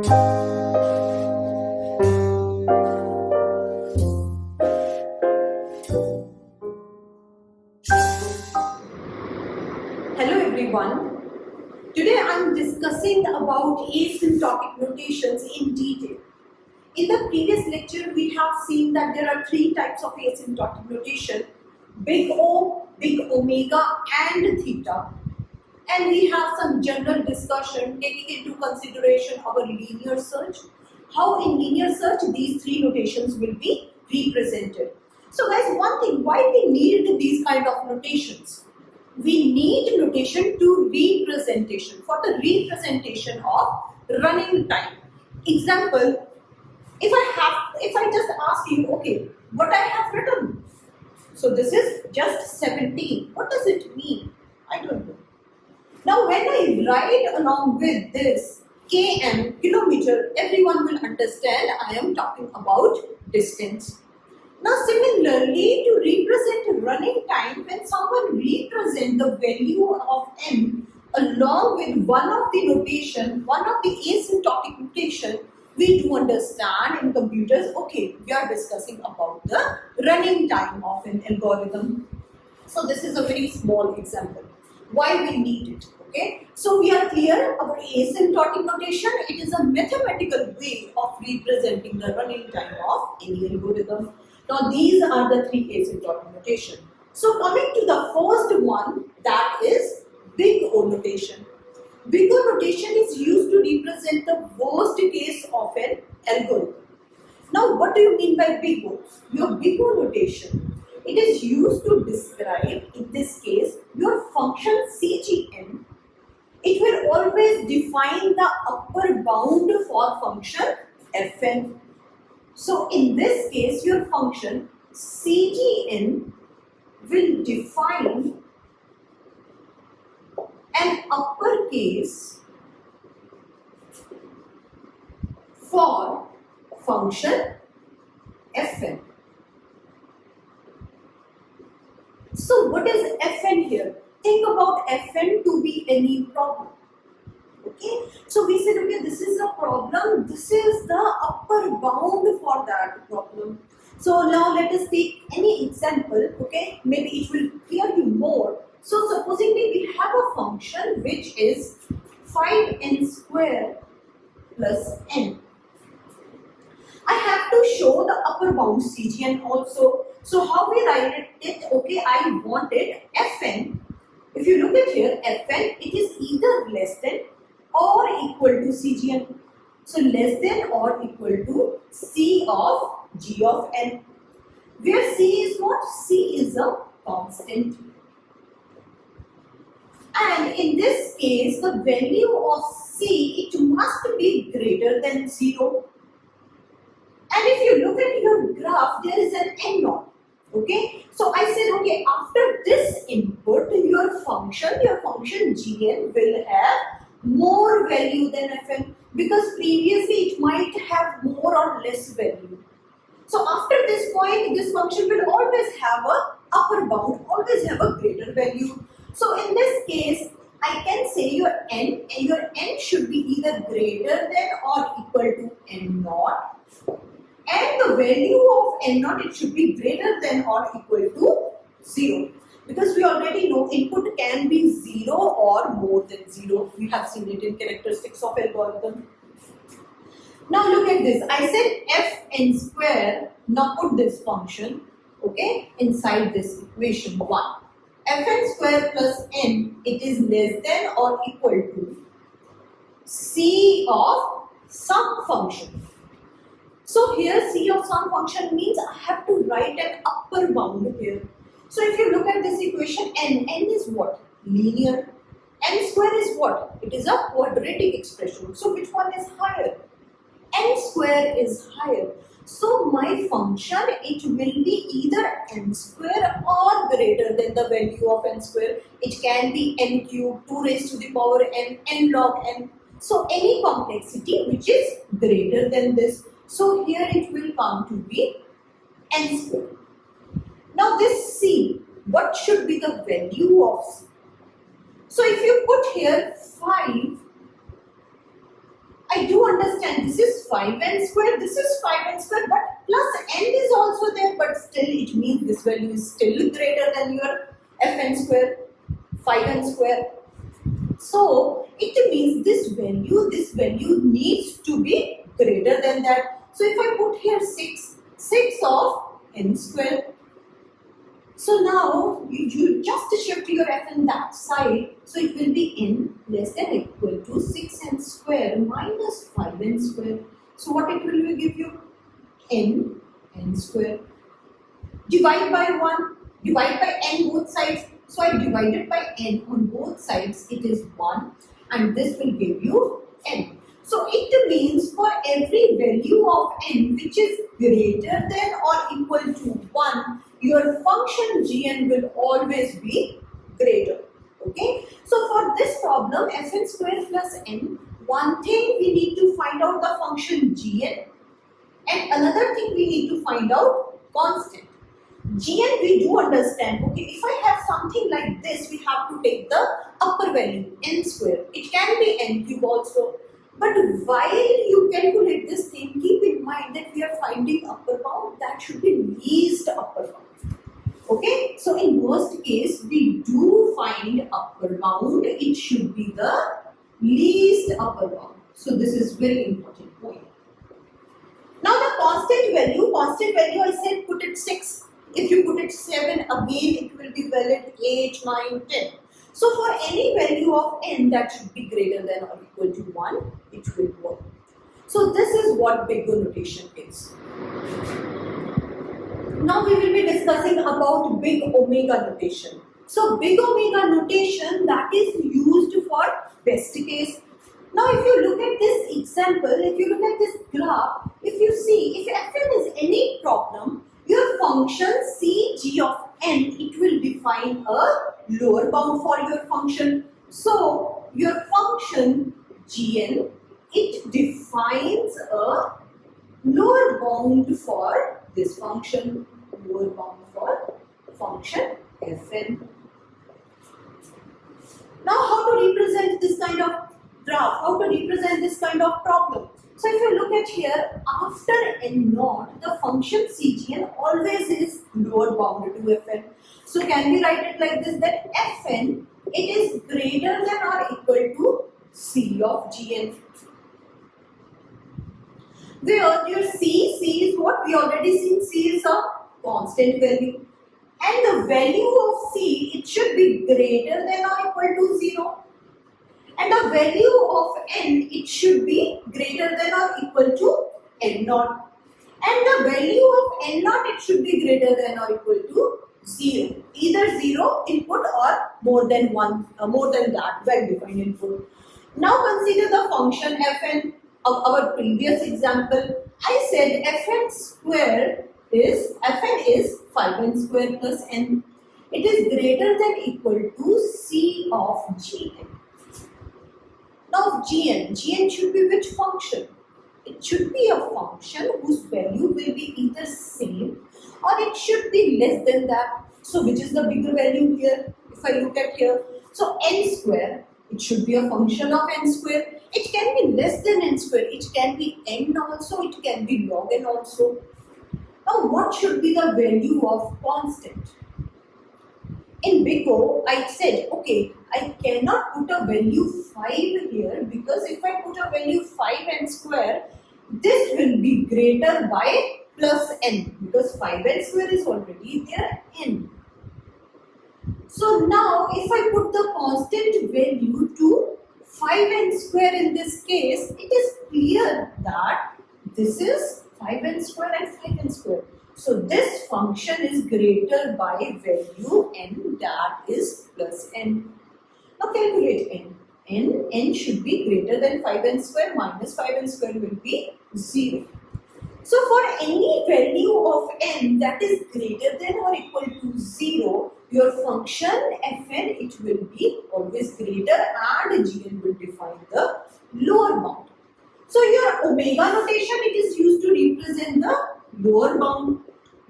Hello everyone. Today I am discussing about asymptotic notations in detail. In the previous lecture we have seen that there are three types of asymptotic notation: big O, big omega and theta. And we have some general discussion taking into consideration our linear search. How in linear search these three notations will be represented. So guys, one thing, why we need these kind of notations? We need notation to representation, for the representation of running time. Example, if I just ask you, okay, what I have written, so this is just 17. What does it mean? I don't know. Now when I write along with this km, kilometer, everyone will understand I am talking about distance. Now similarly, to represent running time, when someone represents the value of n along with one of the notation, one of the asymptotic notation, we do understand in computers, okay, we are discussing about the running time of an algorithm. So this is a very small example. Why we need it? Okay, so we are clear about asymptotic notation. It is a mathematical way of representing the running time of any algorithm. Now these are the three asymptotic notation. So coming to the first one, that is big O notation. Big O notation is used to represent the worst case of an algorithm. Now what do you mean by big O? Your big O notation, it is used to describe, in this case, your function CGN. It will always define the upper bound for function Fn. So in this case, your function CGN will define an uppercase for function Fn. So what is Fn here? Think about Fn to be any problem. Okay, so we said, okay, this is a problem, this is the upper bound for that problem. So now let us take any example, okay, maybe it will clear you more. So supposingly we have a function which is 5n square plus n. I have to show the upper bound CGN also. So how we write it? Okay, I wanted Fn. If you look at here, Fn, it is either less than or equal to CGN. So less than or equal to C of G of n. Where C is what? C is a constant. And in this case, the value of C, it must be greater than 0. And if you look at your graph, there is an n naught. Okay, so I said, okay, after this input, your function gn will have more value than fn, because previously it might have more or less value. So after this point, this function will always have a upper bound, always have a greater value. So in this case, I can say your n should be either greater than or equal to n naught. And the value of n naught, it should be greater than or equal to 0. Because we already know input can be 0 or more than 0. We have seen it in characteristics of algorithm. Now look at this. I said fn square. Now put this function, okay, inside this equation 1. Fn square plus n, it is less than or equal to C of some function. So here C of some function means I have to write an upper bound here. So if you look at this equation, n is what? Linear. N square is what? It is a quadratic expression. So which one is higher? N square is higher. So my function, it will be either n square or greater than the value of n square. It can be n cube, 2 raised to the power n, n log n. So any complexity which is greater than this. So here it will come to be n square. Now this C, what should be the value of C? So if you put here 5 I do understand this is 5n square, this is 5n square, but plus n is also there, but still it means this value is still greater than your fn square, 5n square. So it means this value needs to be greater than that. So if I put here 6 of n square. So now you just shift your fn that side. So it will be n less than or equal to 6n square minus 5n square. So what it will give you? n square. Divide by 1. Divide by n both sides. So I divided by n on both sides. It is 1 and this will give you n. So it means for every value of n which is greater than or equal to 1, your function gn will always be greater. Okay. So for this problem fn square plus n, one thing we need to find out the function gn and another thing we need to find out constant. Gn we do understand. Okay, if I have something like this, we have to take the upper value n square. It can be n cube also. But while you calculate this thing, keep in mind that we are finding upper bound, that should be least upper bound. Okay, so in worst case, we do find upper bound, it should be the least upper bound. So this is very important point. Now the constant value I said put it 6. If you put it 7, again it will be valid 8, 9, 10. So for any value of n that should be greater than or equal to 1, it will work. So this is what big O notation is. Now we will be discussing about big omega notation. So big omega notation that is used for best case. Now if you look at this example, if you look at this graph, if you see, if fn is any problem, your function cg of n, it will define a lower bound for your function. So your function gn, it defines a lower bound for this function, lower bound for function fn. Now how to represent this kind of graph, how to represent this kind of problem? So if you look at here, after n naught, the function cgn always is lower bound to fn. So can we write it like this, that fn, it is greater than or equal to c of gn. Where your c is what we already seen, c is a constant value. And the value of c, it should be greater than or equal to 0. And the value of n, it should be greater than or equal to n naught. And the value of n naught, it should be greater than or equal to 0. Either 0 input or more than that well-defined input. Now consider the function fn of our previous example. I said fn is 5n square plus n. It is greater than equal to c of gn. Now gn should be which function? It should be a function whose value will be either same or it should be less than that. So which is the bigger value here? If I look at here, so n square, it should be a function of n square. It can be less than n square. It can be n also. It can be log n also. Now what should be the value of constant? In big O, I said, okay, I cannot put a value 5 here because if I put a value 5n square, this will be greater by plus n because 5n square is already there n. So now if I put the constant value to 5n square in this case, it is clear that this is 5n square and 5n square. So this function is greater by value n, that is plus n. Now calculate n. N should be greater than 5n square minus 5n square will be 0. So for any value of n that is greater than or equal to 0, your function fn, it will be always greater and gn will define the lower bound. So your omega notation, it is used to represent the lower bound.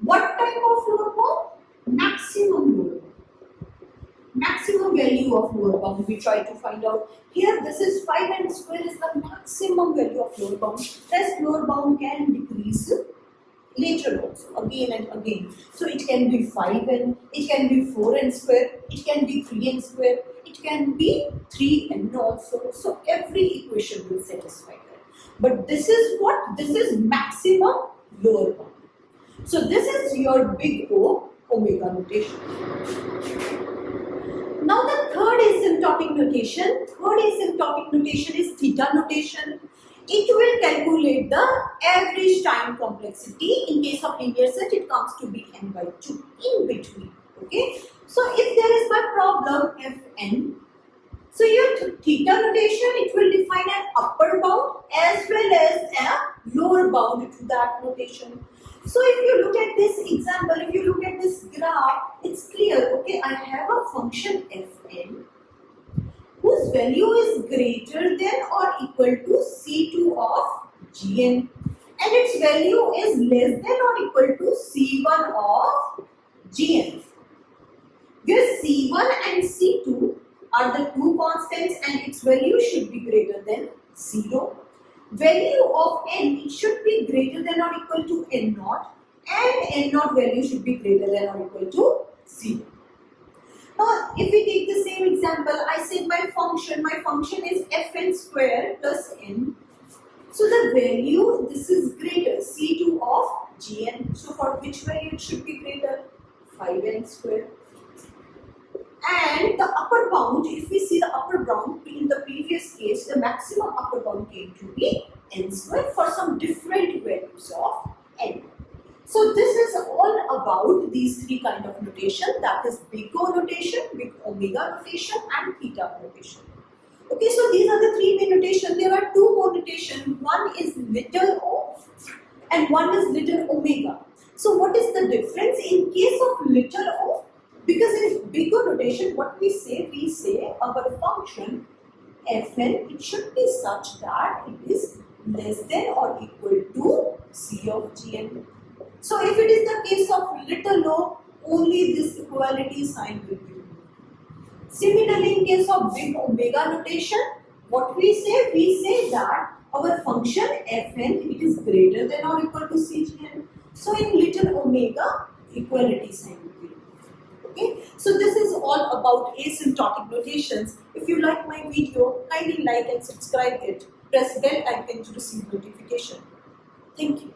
What type of lower bound? Maximum lower bound. maximum value of lower bound we try to find out. Here this is 5n square is the maximum value of lower bound. Thus lower bound can decrease later also, again and again. So it can be 5n, it can be 4n square, it can be 3n square, it can be 3n also. So every equation will satisfy that. But this is what? This is maximum lower bound. So this is your big O omega notation. Now the third asymptotic notation is theta notation. It will calculate the average time complexity. In case of linear set, it comes to be n by 2 in between. Okay. So if there is my problem fn, so your theta notation, it will define an upper bound as well as a lower bound to that notation. So if you look at this example, if you look at this graph, it's clear. Okay, I have a function fn whose value is greater than or equal to C2 of Gn, and its value is less than or equal to C1 of Gn. Where C1 and C2 are the two constants and its value should be greater than 0. Value of n, it should be greater than or equal to n0, and n0 value should be greater than or equal to 0. Now, if we take the same example, I said my function is fn square plus n. So the value, this is greater, C2 of Gn. So for which value it should be greater? 5n square. And the upper bound, if we see the upper bound in the previous case, the maximum upper bound came to be n square for some different values of n. So this is all about these three kind of notation, that is big O notation, big omega notation and theta notation. Okay, so these are the three main notation. There are two more notation. One is little o and one is little omega. So what is the difference in case of little o? Because in big O notation, what we say our function fn, it should be such that it is less than or equal to C of Gn. So if it is the case of little o, only this equality sign will be removed. Similarly, in case of big omega notation, what we say that our function fn, it is greater than or equal to Cgn. So in little omega, equality sign will be removed. Okay, so this is all about asymptotic notations. If you like my video, kindly like and subscribe it. Press bell icon to receive notification. Thank you.